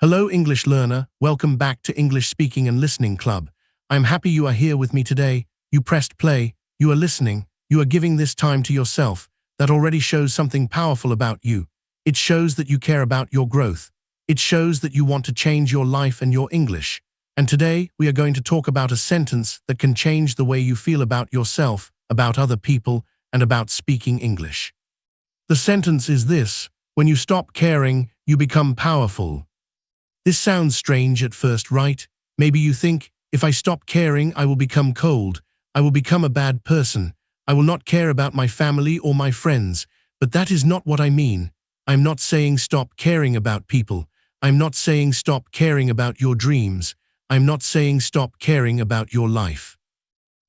Hello, English learner. Welcome back to English Speaking and Listening Club. I'm happy you are here with me today. You pressed play, you are listening, you are giving this time to yourself. That already shows something powerful about you. It shows that you care about your growth. It shows that you want to change your life and your English. And today, we are going to talk about a sentence that can change the way you feel about yourself, about other people, and about speaking English. The sentence is this: when you stop caring, you become powerful. This sounds strange at first, right? Maybe you think, if I stop caring, I will become cold. I will become a bad person. I will not care about my family or my friends. But that is not what I mean. I'm not saying stop caring about people. I'm not saying stop caring about your dreams. I'm not saying stop caring about your life.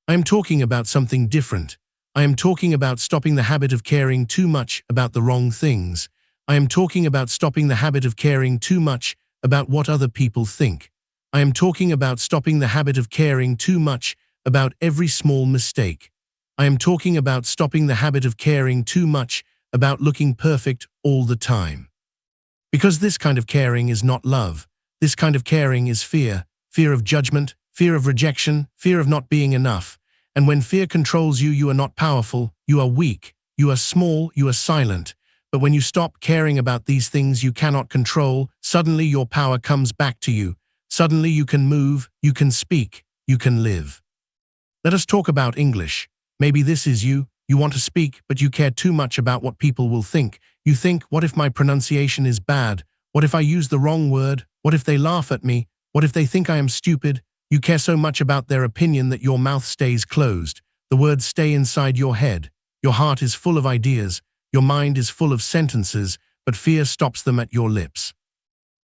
I am talking about something different. I am talking about stopping the habit of caring too much about the wrong things. I am talking about stopping the habit of caring too much about what other people think. I am talking about stopping the habit of caring too much about every small mistake. I am talking about stopping the habit of caring too much about looking perfect all the time. Because this kind of caring is not love. This kind of caring is fear. Fear of judgment, fear of rejection, fear of not being enough. And when fear controls you, you are not powerful, you are weak, you are small, you are silent. But when you stop caring about these things you cannot control, suddenly your power comes back to you. Suddenly you can move, you can speak, you can live. Let us talk about English. Maybe this is you. You want to speak, but you care too much about what people will think. You think, what if my pronunciation is bad? What if I use the wrong word? What if they laugh at me? What if they think I am stupid? You care so much about their opinion that your mouth stays closed. The words stay inside your head. Your heart is full of ideas. Your mind is full of sentences, but fear stops them at your lips.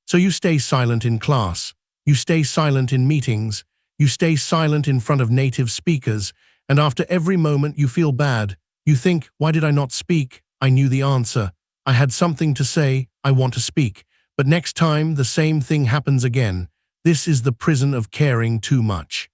So you stay silent in class. You stay silent in meetings. You stay silent in front of native speakers. And after every moment you feel bad. You think, why did I not speak? I knew the answer. I had something to say. I want to speak. But next time the same thing happens again. This is the prison of caring too much.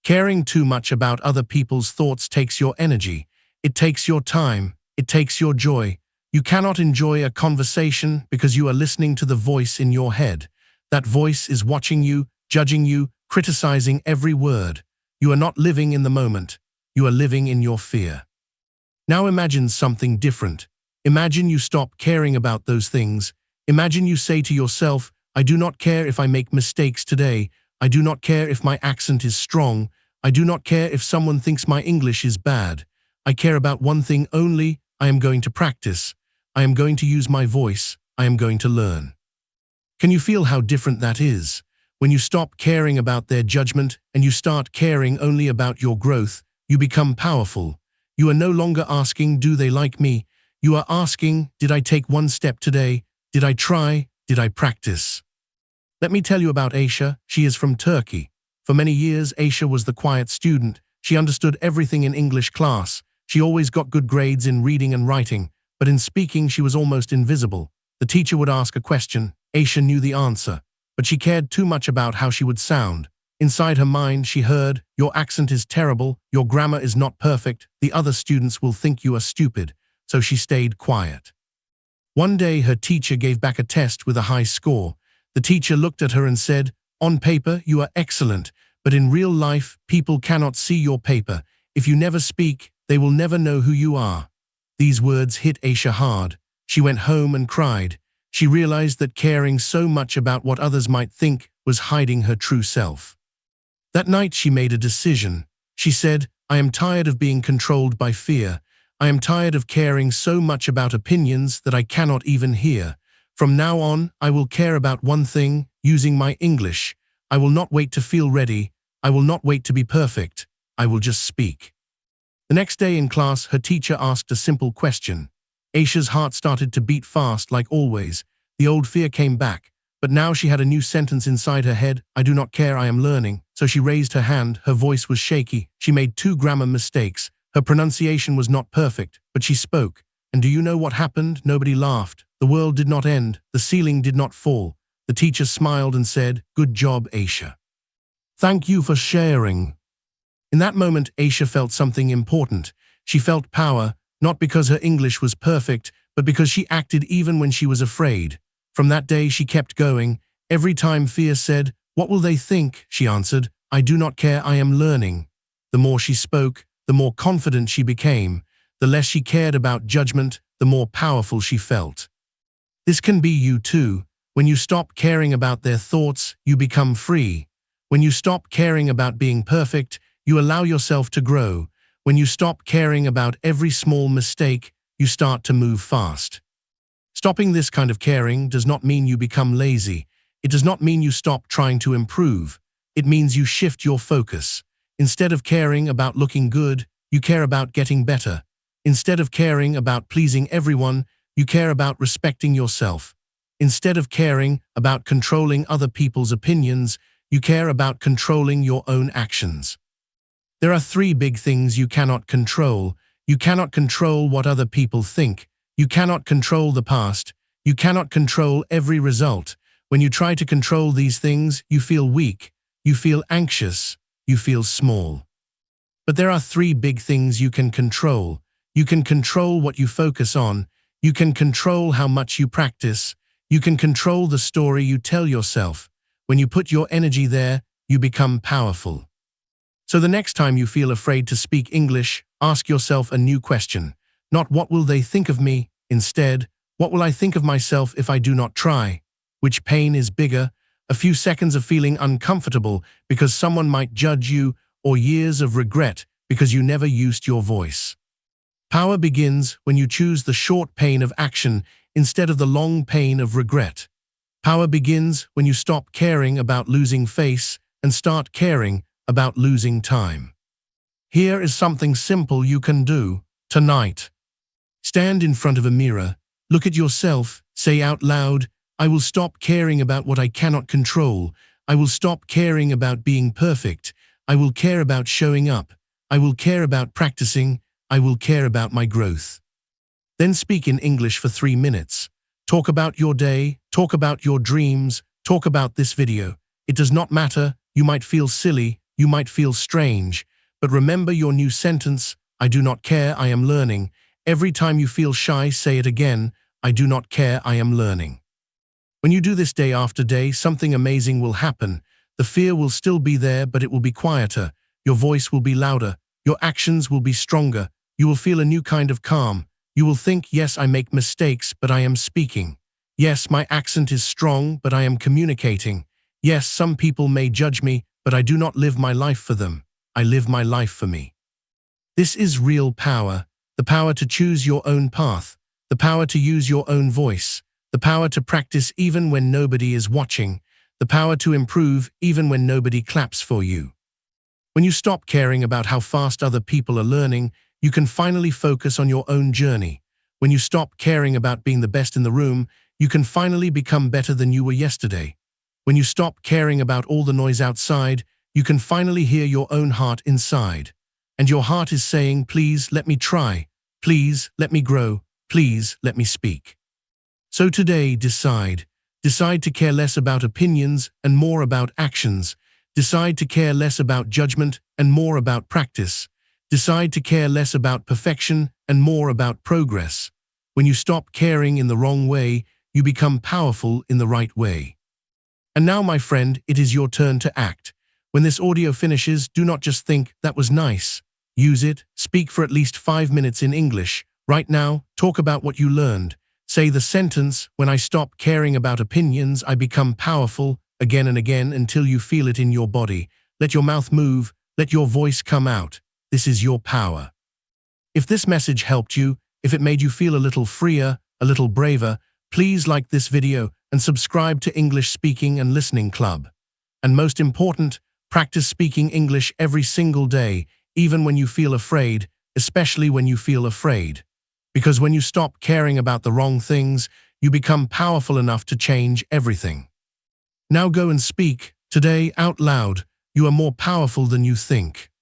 Caring too much about other people's thoughts takes your energy. It takes your time. It takes your joy. You cannot enjoy a conversation because you are listening to the voice in your head. That voice is watching you, judging you, criticizing every word. You are not living in the moment. You are living in your fear. Now imagine something different. Imagine you stop caring about those things. Imagine you say to yourself, I do not care if I make mistakes today. I do not care if my accent is strong. I do not care if someone thinks my English is bad. I care about one thing only. I am going to practice. I am going to use my voice. I am going to learn. Can you feel how different that is? When you stop caring about their judgment and you start caring only about your growth, you become powerful. You are no longer asking, do they like me? You are asking, did I take one step today? Did I try? Did I practice? Let me tell you about Aisha. She is from Turkey. For many years, Aisha was the quiet student. She understood everything in English class. She always got good grades in reading and writing, but in speaking she was almost invisible. The teacher would ask a question. Aisha knew the answer, but she cared too much about how she would sound. Inside her mind she heard, your accent is terrible, your grammar is not perfect, the other students will think you are stupid, so she stayed quiet. One day her teacher gave back a test with a high score. The teacher looked at her and said, on paper you are excellent, but in real life people cannot see your paper. If you never speak, they will never know who you are. These words hit Aisha hard. She went home and cried. She realized that caring so much about what others might think was hiding her true self. That night she made a decision. She said, I am tired of being controlled by fear. I am tired of caring so much about opinions that I cannot even hear. From now on, I will care about one thing, using my English. I will not wait to feel ready. I will not wait to be perfect. I will just speak. The next day in class, her teacher asked a simple question. Aisha's heart started to beat fast like always. The old fear came back, but now she had a new sentence inside her head. I do not care, I am learning. So she raised her hand. Her voice was shaky. She made 2 grammar mistakes. Her pronunciation was not perfect, but she spoke. And do you know what happened? Nobody laughed. The world did not end. The ceiling did not fall. The teacher smiled and said, good job, Aisha. Thank you for sharing. In that moment, Aisha felt something important. She felt power, not because her English was perfect, but because she acted even when she was afraid. From that day, she kept going. Every time fear said, "What will they think?" she answered, "I do not care, I am learning." The more she spoke, the more confident she became. The less she cared about judgment, the more powerful she felt. This can be you too. When you stop caring about their thoughts, you become free. When you stop caring about being perfect, you allow yourself to grow. When you stop caring about every small mistake, you start to move fast. Stopping this kind of caring does not mean you become lazy. It does not mean you stop trying to improve. It means you shift your focus. Instead of caring about looking good, you care about getting better. Instead of caring about pleasing everyone, you care about respecting yourself. Instead of caring about controlling other people's opinions, you care about controlling your own actions. There are three big things you cannot control. You cannot control what other people think. You cannot control the past. You cannot control every result. When you try to control these things, you feel weak. You feel anxious. You feel small. But there are three big things you can control. You can control what you focus on. You can control how much you practice. You can control the story you tell yourself. When you put your energy there, you become powerful. So the next time you feel afraid to speak English, ask yourself a new question. Not what will they think of me? Instead, what will I think of myself if I do not try? Which pain is bigger? A few seconds of feeling uncomfortable because someone might judge you, or years of regret because you never used your voice? Power begins when you choose the short pain of action instead of the long pain of regret. Power begins when you stop caring about losing face and start caring about losing time. Here is something simple you can do tonight. Stand in front of a mirror, look at yourself, say out loud, "I will stop caring about what I cannot control. I will stop caring about being perfect. I will care about showing up. I will care about practicing. I will care about my growth." Then speak in English for 3 minutes. Talk about your day, talk about your dreams, talk about this video. It does not matter, you might feel silly, you might feel strange, but remember your new sentence, "I do not care, I am learning." Every time you feel shy, say it again, "I do not care, I am learning." When you do this day after day, something amazing will happen. The fear will still be there, but it will be quieter. Your voice will be louder. Your actions will be stronger. You will feel a new kind of calm. You will think, "Yes, I make mistakes, but I am speaking. Yes, my accent is strong, but I am communicating. Yes, some people may judge me, but I do not live my life for them. I live my life for me." This is real power. The power to choose your own path. The power to use your own voice. The power to practice even when nobody is watching. The power to improve even when nobody claps for you. When you stop caring about how fast other people are learning, you can finally focus on your own journey. When you stop caring about being the best in the room, you can finally become better than you were yesterday. When you stop caring about all the noise outside, you can finally hear your own heart inside. And your heart is saying, "Please let me try. Please let me grow. Please let me speak." So today, decide. Decide to care less about opinions and more about actions. Decide to care less about judgment and more about practice. Decide to care less about perfection and more about progress. When you stop caring in the wrong way, you become powerful in the right way. And now, my friend, it is your turn to act. When this audio finishes, do not just think, "That was nice." Use it, speak for at least 5 minutes in English. Right now, talk about what you learned. Say the sentence, "When I stop caring about opinions, I become powerful," again and again until you feel it in your body. Let your mouth move, let your voice come out. This is your power. If this message helped you, if it made you feel a little freer, a little braver, please like this video and subscribe to English Speaking and Listening Club. And most important, practice speaking English every single day, even when you feel afraid, especially when you feel afraid. Because when you stop caring about the wrong things, you become powerful enough to change everything. Now go and speak, today out loud. You are more powerful than you think.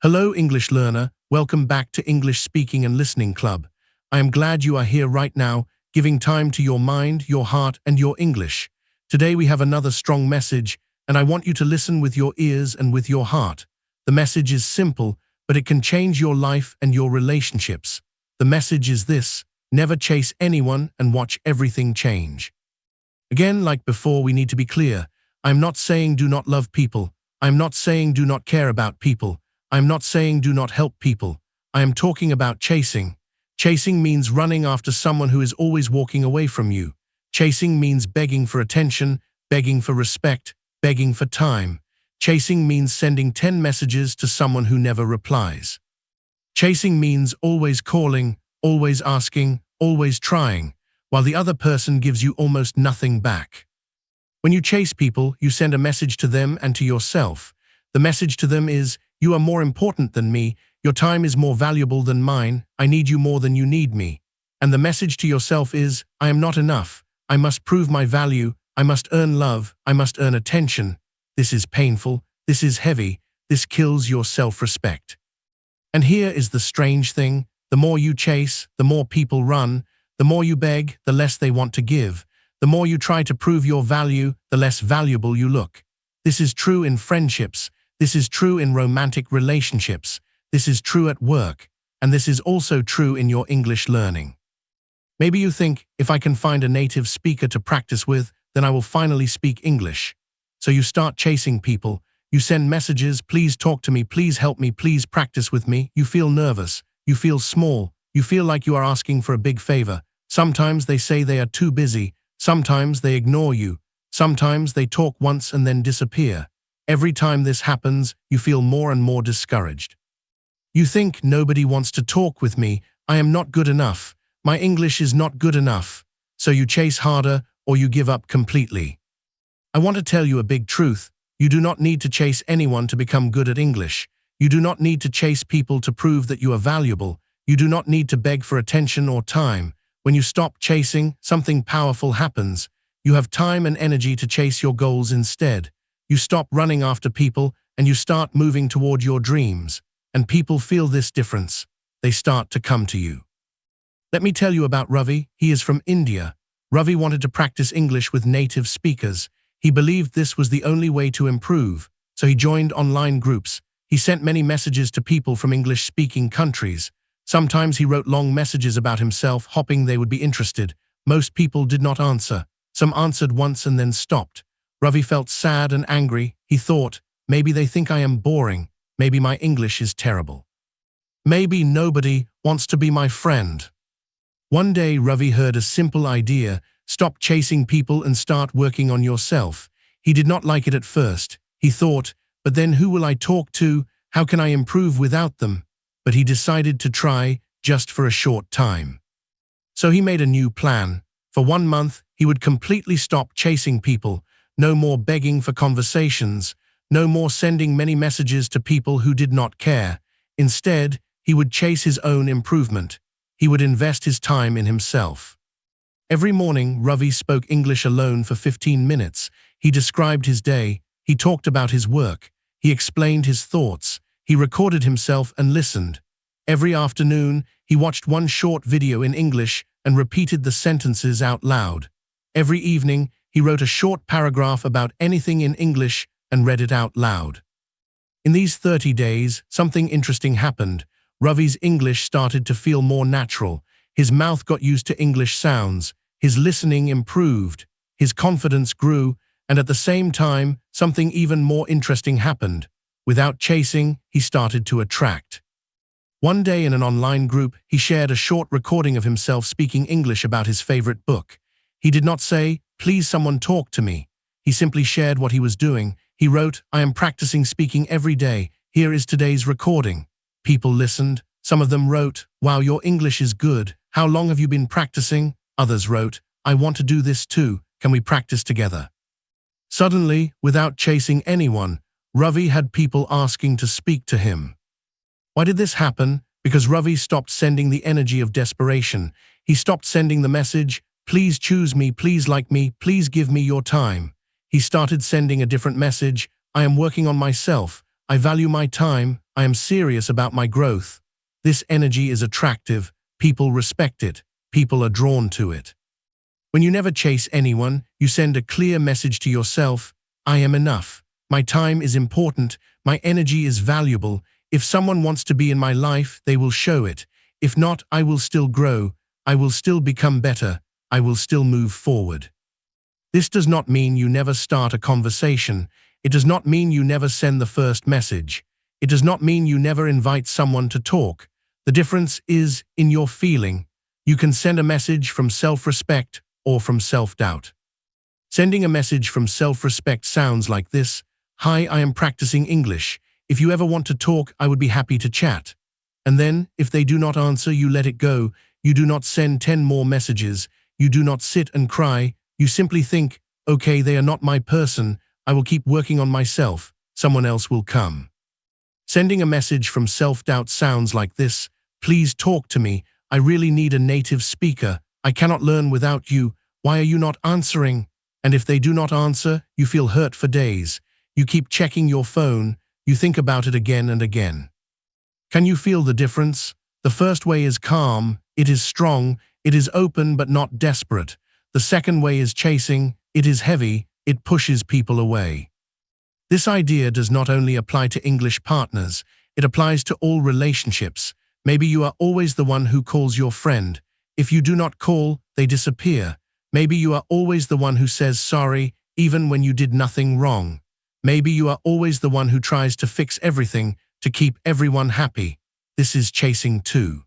Hello, English learner. Welcome back to English Speaking and Listening Club. I am glad you are here right now, giving time to your mind, your heart, and your English. Today we have another strong message, and I want you to listen with your ears and with your heart. The message is simple, but it can change your life and your relationships. The message is this: never chase anyone and watch everything change. Again, like before, we need to be clear. I'm not saying do not love people. I'm not saying do not care about people. I'm not saying do not help people. I am talking about chasing. Chasing means running after someone who is always walking away from you. Chasing means begging for attention, begging for respect, begging for time. Chasing means sending 10 messages to someone who never replies. Chasing means always calling, always asking, always trying, while the other person gives you almost nothing back. When you chase people, you send a message to them and to yourself. The message to them is, you are more important than me, your time is more valuable than mine, I need you more than you need me. And the message to yourself is, I am not enough, I must prove my value, I must earn love, I must earn attention. This is painful, this is heavy, this kills your self-respect. And here is the strange thing, the more you chase, the more people run, the more you beg, the less they want to give. The more you try to prove your value, the less valuable you look. This is true in friendships, this is true in romantic relationships, this is true at work, and this is also true in your English learning. Maybe you think, if I can find a native speaker to practice with, then I will finally speak English. So you start chasing people, you send messages, please talk to me, please help me, please practice with me. You feel nervous, you feel small, you feel like you are asking for a big favor. Sometimes they say they are too busy, sometimes they ignore you, sometimes they talk once and then disappear. Every time this happens, you feel more and more discouraged. You think nobody wants to talk with me, I am not good enough, my English is not good enough. So you chase harder or you give up completely. I want to tell you a big truth. You do not need to chase anyone to become good at English. You do not need to chase people to prove that you are valuable. You do not need to beg for attention or time. When you stop chasing, something powerful happens. You have time and energy to chase your goals instead. You stop running after people and you start moving toward your dreams. And people feel this difference. They start to come to you. Let me tell you about Ravi. He is from India. Ravi wanted to practice English with native speakers. He believed this was the only way to improve, so he joined online groups. He sent many messages to people from English-speaking countries. Sometimes he wrote long messages about himself, hoping they would be interested. Most people did not answer. Some answered once and then stopped. Ravi felt sad and angry. He thought, maybe they think I am boring. Maybe my English is terrible. Maybe nobody wants to be my friend. One day, Ravi heard a simple idea: stop chasing people and start working on yourself. He did not like it at first. He thought, but then who will I talk to? How can I improve without them? But he decided to try, just for a short time. So he made a new plan. For 1 month, he would completely stop chasing people. No more begging for conversations. No more sending many messages to people who did not care. Instead, he would chase his own improvement. He would invest his time in himself. Every morning, Ravi spoke English alone for 15 minutes. He described his day. He talked about his work. He explained his thoughts. He recorded himself and listened. Every afternoon, he watched one short video in English and repeated the sentences out loud. Every evening, he wrote a short paragraph about anything in English and read it out loud. In these 30 days, something interesting happened. Ravi's English started to feel more natural. His mouth got used to English sounds. His listening improved. His confidence grew. And at the same time, something even more interesting happened. Without chasing, he started to attract. One day in an online group, he shared a short recording of himself speaking English about his favorite book. He did not say, "Please someone talk to me." He simply shared what he was doing. He wrote, "I am practicing speaking every day. Here is today's recording." People listened. Some of them wrote, "Wow, your English is good. How long have you been practicing?" Others wrote, "I want to do this too. Can we practice together?" Suddenly, without chasing anyone, Ravi had people asking to speak to him. Why did this happen? Because Ravi stopped sending the energy of desperation. He stopped sending the message, "Please choose me, please like me, please give me your time." He started sending a different message, "I am working on myself. I value my time. I am serious about my growth." This energy is attractive. People respect it. People are drawn to it. When you never chase anyone, you send a clear message to yourself, "I am enough. My time is important. My energy is valuable. If someone wants to be in my life, they will show it. If not, I will still grow. I will still become better. I will still move forward." This does not mean you never start a conversation. It does not mean you never send the first message. It does not mean you never invite someone to talk. The difference is in your feeling. You can send a message from self-respect or from self-doubt. Sending a message from self-respect sounds like this: "Hi, I am practicing English. If you ever want to talk, I would be happy to chat." And then, if they do not answer, you let it go. You do not send 10 more messages. You do not sit and cry. You simply think, "Okay, they are not my person. I will keep working on myself. Someone else will come." Sending a message from self-doubt sounds like this: "Please talk to me. I really need a native speaker. I cannot learn without you. Why are you not answering?" And if they do not answer, you feel hurt for days. You keep checking your phone. You think about it again and again. Can you feel the difference? The first way is calm. It is strong. It is open but not desperate. The second way is chasing. It is heavy. It pushes people away. This idea does not only apply to English partners. It applies to all relationships. Maybe you are always the one who calls your friend. If you do not call, they disappear. Maybe you are always the one who says sorry, even when you did nothing wrong. Maybe you are always the one who tries to fix everything to keep everyone happy. This is chasing too.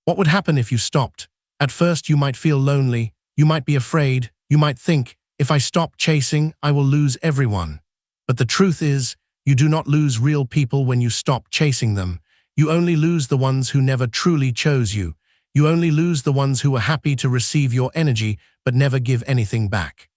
What would happen if you stopped? At first, you might feel lonely. You might be afraid. You might think, "If I stop chasing, I will lose everyone." But the truth is, you do not lose real people when you stop chasing them. You only lose the ones who never truly chose you. You only lose the ones who were happy to receive your energy but never give anything back.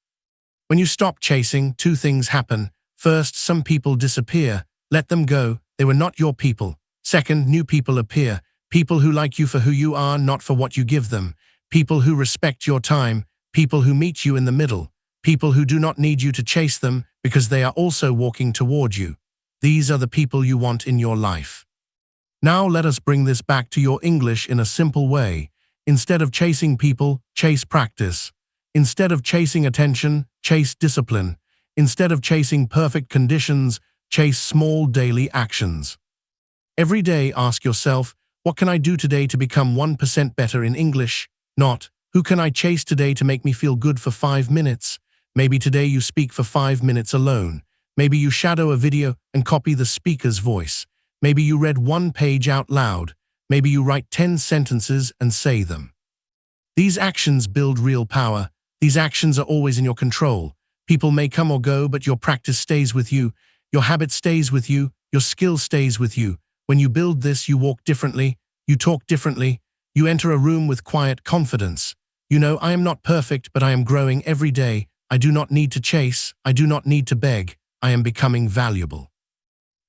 When you stop chasing, two things happen. First, some people disappear. Let them go. They were not your people. Second, new people appear. People who like you for who you are, not for what you give them. People who respect your time. People who meet you in the middle. People who do not need you to chase them because they are also walking toward you. These are the people you want in your life. Now let us bring this back to your English in a simple way. Instead of chasing people, chase practice. Instead of chasing attention, chase discipline. Instead of chasing perfect conditions, chase small daily actions. Every day ask yourself, what can I do today to become 1% better in English? Not, who can I chase today to make me feel good for 5 minutes? Maybe today you speak for 5 minutes alone. Maybe you shadow a video and copy the speaker's voice. Maybe you read 1 page out loud. Maybe you write 10 sentences and say them. These actions build real power. These actions are always in your control. People may come or go, but your practice stays with you. Your habit stays with you. Your skill stays with you. When you build this, you walk differently. You talk differently. You enter a room with quiet confidence. You know, I am not perfect, but I am growing every day. I do not need to chase. I do not need to beg. I am becoming valuable.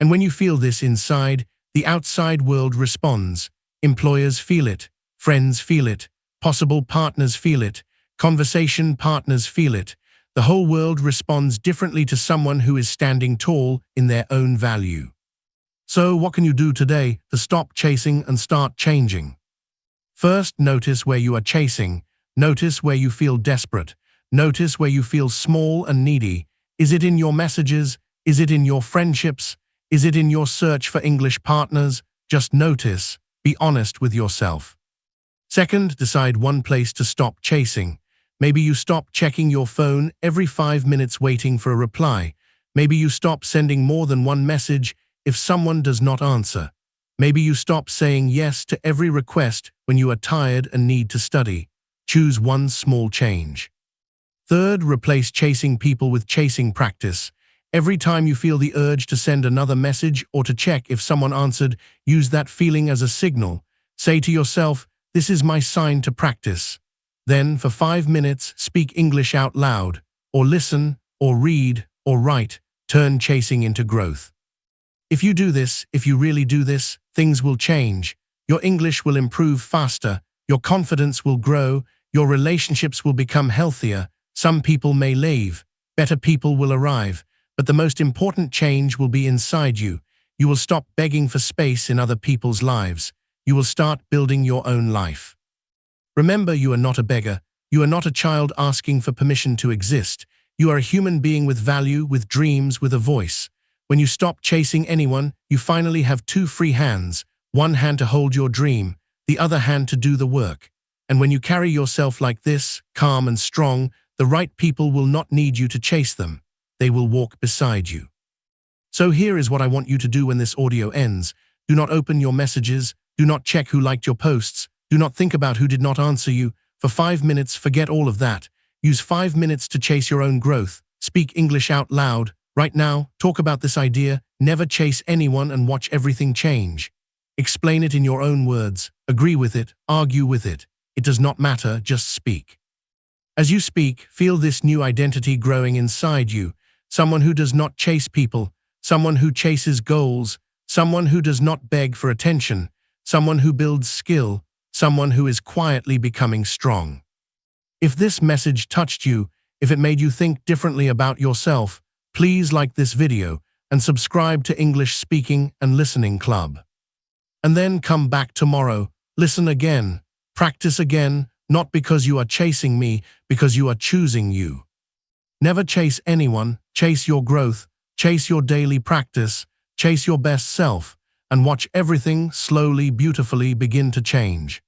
And when you feel this inside, the outside world responds. Employers feel it. Friends feel it. Possible partners feel it. Conversation partners feel it. The whole world responds differently to someone who is standing tall in their own value. So what can you do today to stop chasing and start changing? First, notice where you are chasing. Notice where you feel desperate. Notice where you feel small and needy. Is it in your messages? Is it in your friendships? Is it in your search for English partners? Just notice. Be honest with yourself. Second, decide one place to stop chasing. Maybe you stop checking your phone every 5 minutes waiting for a reply. Maybe you stop sending more than one message if someone does not answer. Maybe you stop saying yes to every request when you are tired and need to study. Choose one small change. Third, replace chasing people with chasing practice. Every time you feel the urge to send another message or to check if someone answered, use that feeling as a signal. Say to yourself, "This is my sign to practice." Then, for 5 minutes, speak English out loud, or listen, or read, or write. Turn chasing into growth. If you do this, if you really do this, things will change. Your English will improve faster. Your confidence will grow. Your relationships will become healthier. Some people may leave. Better people will arrive. But the most important change will be inside you. You will stop begging for space in other people's lives. You will start building your own life. Remember, you are not a beggar. You are not a child asking for permission to exist. You are a human being with value, with dreams, with a voice. When you stop chasing anyone, you finally have 2 free hands. One hand to hold your dream, the other hand to do the work. And when you carry yourself like this, calm and strong, The right people will not need you to chase them. They will walk beside you. So here is what I want you to do when this audio ends. Do not open your messages. Do not check who liked your posts. Do not think about who did not answer you. For 5 minutes, forget all of that. Use 5 minutes to chase your own growth. Speak English out loud. Right now, talk about this idea. Never chase anyone and watch everything change. Explain it in your own words. Agree with it. Argue with it. It does not matter. Just speak. As you speak, feel this new identity growing inside you. Someone who does not chase people. Someone who chases goals. Someone who does not beg for attention. Someone who builds skill. Someone who is quietly becoming strong. If this message touched you, if it made you think differently about yourself, please like this video and subscribe to English Speaking and Listening Club. And then come back tomorrow, listen again, practice again, not because you are chasing me, because you are choosing you. Never chase anyone, chase your growth, chase your daily practice, chase your best self, and watch everything slowly, beautifully begin to change.